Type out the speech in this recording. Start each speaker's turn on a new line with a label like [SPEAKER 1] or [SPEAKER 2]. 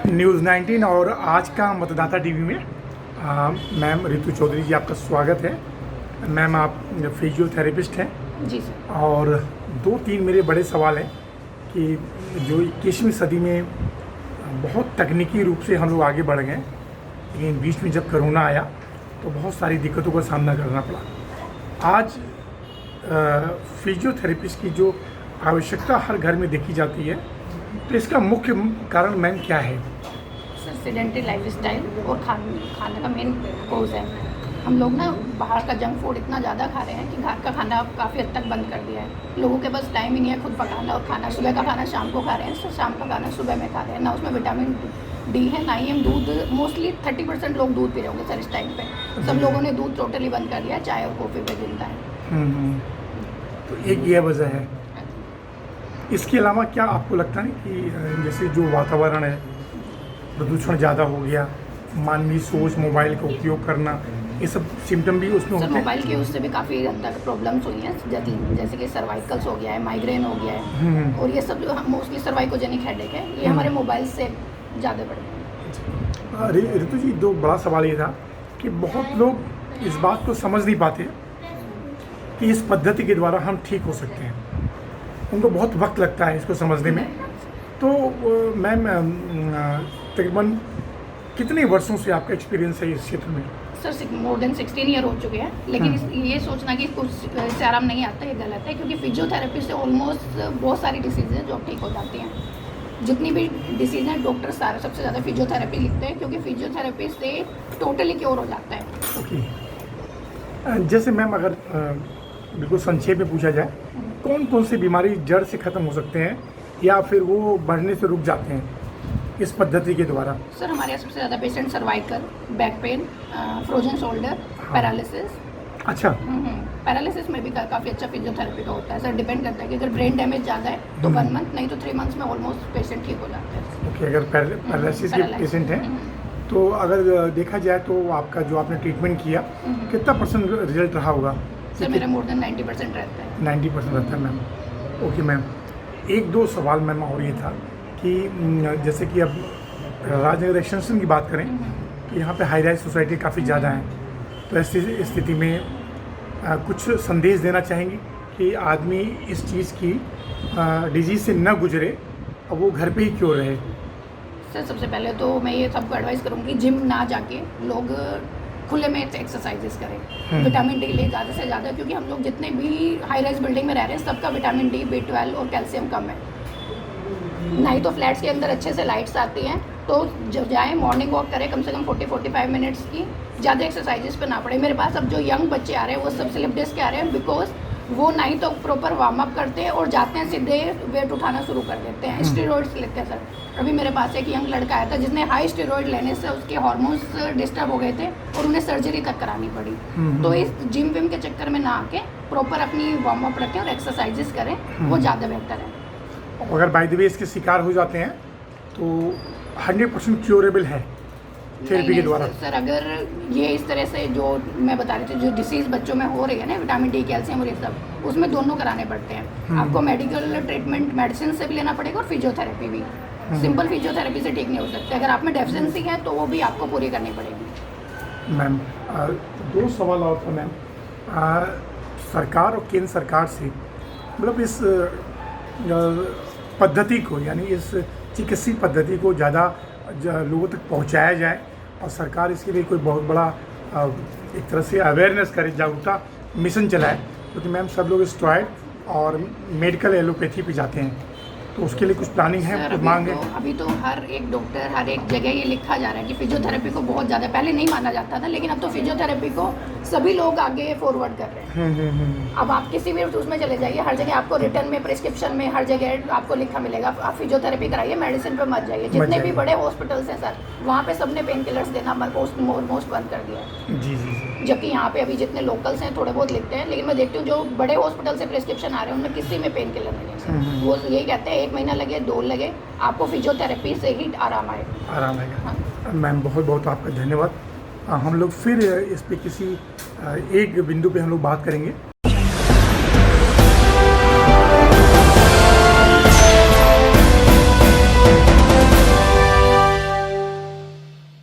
[SPEAKER 1] News 19 और आज का मतदाता टीवी में मैम रितु चौधरी जी आपका स्वागत है। मैम आप फिजियोथेरेपिस्ट हैं
[SPEAKER 2] जी सर।
[SPEAKER 1] और 2-3 मेरे बड़े सवाल हैं कि जो 21वीं सदी में बहुत तकनीकी रूप से हम लोग आगे बढ़ गए, लेकिन बीच में जब कोरोना आया तो बहुत सारी दिक्कतों का सामना करना पड़ा। आज फिजियोथेरेपिस्ट की जो आवश्यकता हर घर में देखी जाती है, तो इसका मुख्य कारण मैम क्या है?
[SPEAKER 2] सर सेडेंटरी लाइफ स्टाइल और खाने का मेन कोज है। हम लोग ना बाहर का जंक फूड इतना ज़्यादा खा रहे हैं कि घर का खाना काफ़ी हद तक बंद कर दिया है। लोगों के पास टाइम ही नहीं है खुद पकाना और खाना। सुबह का खाना शाम को खा रहे हैं, शाम का खाना सुबह में खा रहे हैं। ना उसमें विटामिन डी है, ना ही हम दूध। मोस्टली 30% लोग दूध पी रहे होंगे सर इस टाइम पे। सब लोगों ने दूध टोटली बंद कर दिया, चाय और कॉफ़ी पे जिंदा है।
[SPEAKER 1] तो एक ये वजह है। इसके अलावा क्या आपको लगता है कि जैसे जो वातावरण है, प्रदूषण ज़्यादा हो गया, मानवीय सोच, मोबाइल का उपयोग करना, ये सब सिम्टम भी उसमें होते हैं?
[SPEAKER 2] मोबाइल के उससे भी काफ़ी हद तक प्रॉब्लम्स हुई हैं, जैसे कि सर्वाइकल्स हो गया है, माइग्रेन हो गया है, और ये सब जो मोस्टली सर्वाइकोजेनिक हेडेक है, ये हमारे मोबाइल से ज़्यादा बढ़ गए हैं।
[SPEAKER 1] रितु जी, दो बड़ा सवाल ये था कि बहुत लोग इस बात को समझ नहीं पाते कि इस पद्धति के द्वारा हम ठीक हो सकते हैं। उनको बहुत वक्त लगता है इसको समझने में। तो मैम तकरीबन कितने वर्षों से आपका एक्सपीरियंस है इस क्षेत्र में?
[SPEAKER 2] सर मोर देन 16 ईयर हो चुके हैं, लेकिन ये सोचना कि कुछ इससे आराम नहीं आता, ये गलत है। क्योंकि फिजियोथेरेपी से ऑलमोस्ट बहुत सारी डिसीज़ हैं जो ठीक हो जाती हैं। जितनी भी डिसीज़ हैं डॉक्टर सारे सबसे ज़्यादा फिजियोथेरेपी लिखते हैं, क्योंकि फिजियोथेरेपी से टोटली क्योर हो जाता है।
[SPEAKER 1] ओके, जैसे मैम अगर बिल्कुल संक्षेप में पूछा जाए, कौन कौन सी बीमारी जड़ से ख़त्म हो सकते हैं या फिर वो बढ़ने से रुक जाते हैं इस पद्धति के द्वारा?
[SPEAKER 2] सर हमारे यहाँ सबसे ज़्यादा patient cervical, back pain, frozen shoulder, paralysis.
[SPEAKER 1] अच्छा।
[SPEAKER 2] पैरालिसिस में भी काफ़ी अच्छा फिजियोथेरेपी का होता है सर। डिपेंड करता है कि अगर ब्रेन डैमेज ज़्यादा है तो 1 मंथ, नहीं तो 3 मंथ्स में ऑलमोस्ट पेशेंट ठीक हो जाता है।
[SPEAKER 1] ओके, अगर पैरालिसिस के पेशेंट हैं तो अगर देखा जाए तो आपका जो आपने ट्रीटमेंट किया, कितना % रिजल्ट रहा होगा?
[SPEAKER 2] सर मेरा मोर देन 90% रहता है।
[SPEAKER 1] 90% रहता है मैम। ओके मैम, 1-2 सवाल मैम और ये था कि जैसे कि अब राजनगर एक्सटेंशन की बात करें कि यहाँ पे हाई राइज सोसाइटी काफ़ी ज़्यादा है, तो ऐसी स्थिति में कुछ संदेश देना चाहेंगे कि आदमी इस चीज़ की डिजीज़ से न गुजरे और वो घर पे ही क्यों रहे?
[SPEAKER 2] सर सबसे पहले तो मैं ये सबको एडवाइस करूँगी, जिम ना जाके लोग खुले में एक्सरसाइजेस करें। विटामिन डी ले ज़्यादा से ज़्यादा, क्योंकि हम लोग जितने भी हाई राइज बिल्डिंग में रह रहे हैं सबका विटामिन डी, B12 और कैल्शियम कम है। नहीं तो फ्लैट्स के अंदर अच्छे से लाइट्स आती हैं, तो जब जाएँ मॉर्निंग वॉक करें कम से कम 40-45 मिनट्स की। ज़्यादा एक्सरसाइजेस पे ना पड़े। मेरे पास अब जो यंग बच्चे आ रहे हैं वो सब स्लिप डिस्क के आ रहे हैं, बिकॉज वो नहीं तो प्रॉपर वार्म अप करते हैं और जाते हैं सीधे वेट उठाना शुरू कर देते हैं। स्टेरॉइड्स लेते हैं सर। अभी मेरे पास एक यंग लड़का आया था जिसने हाई स्टेरॉइड लेने से उसके हार्मोन्स डिस्टर्ब हो गए थे और उन्हें सर्जरी तक करानी पड़ी। तो इस जिम विम के चक्कर में ना आके प्रॉपर अपनी वार्म अप रखें और एक्सरसाइजेस करें, वो ज़्यादा बेहतर है।
[SPEAKER 1] अगर बाय द वे इसके शिकार हो जाते हैं तो 100% क्योरेबल है थेरेपी के द्वारा?
[SPEAKER 2] सर अगर ये इस तरह से जो मैं बता रही थी, जो डिसीज़ बच्चों में हो रही है ना, विटामिन डी, कैल्शियम और ये सब, उसमें दोनों कराने पड़ते हैं। आपको मेडिकल ट्रीटमेंट मेडिसिन से भी लेना पड़ेगा और फिजियोथेरेपी भी। सिंपल फिजियोथेरेपी से ठीक नहीं हो सकता। अगर आप में डेफिशिएंसी है तो वो भी आपको पूरी करनी पड़ेगी।
[SPEAKER 1] मैम 2 सवाल और था मैम। सरकार और केंद्र सरकार से मतलब इस पद्धति को, यानी इस चिकित्सीय पद्धति को ज़्यादा लोगों तक पहुंचाया जाए और सरकार इसके लिए कोई बहुत बड़ा एक तरह से अवेयरनेस करे, जागरूकता मिशन चलाए। क्योंकि मैम सब लोग स्टेरॉइड और मेडिकल एलोपैथी पे जाते हैं, तो उसके लिए कुछ प्लानिंग है, कुछ मांग है?
[SPEAKER 2] अभी तो हर एक डॉक्टर, हर एक जगह ये लिखा जा रहा है कि फिजियोथेरेपी को बहुत ज़्यादा, पहले नहीं माना जाता था, लेकिन अब तो फिजियोथेरेपी को सभी लोग आगे फॉरवर्ड कर रहे हैं। अब आप किसी भी उसमें चले जाइए, हर जगह आपको रिटर्न में, प्रिस्क्रिप्शन में, हर जगह आपको लिखा मिलेगा आप फिजियोथेरेपी कराइए, मेडिसिन पर मत जाइए। जितने भी बड़े हॉस्पिटल्स हैं सर, वहाँ पे सबने पेन किलर्स देना ऑलमोस्ट बंद कर दिया है।
[SPEAKER 1] जी।
[SPEAKER 2] जबकि यहाँ पे अभी जितने लोकल्स हैं थोड़े बहुत लिखते हैं, लेकिन मैं देखती हूँ जो बड़े हॉस्पिटल से प्रिस्क्रिप्शन आ रहे हैं उनमें किसी में पेन किलर नहीं है। वो यही कहते हैं 1 महीना लगे, 2 लगे, आपको फिजियोथेरेपी से ही आराम आएगा।
[SPEAKER 1] हाँ। मैम बहुत बहुत आपका धन्यवाद। हम लोग फिर इस पे किसी एक बिंदु पे हम लोग बात करेंगे।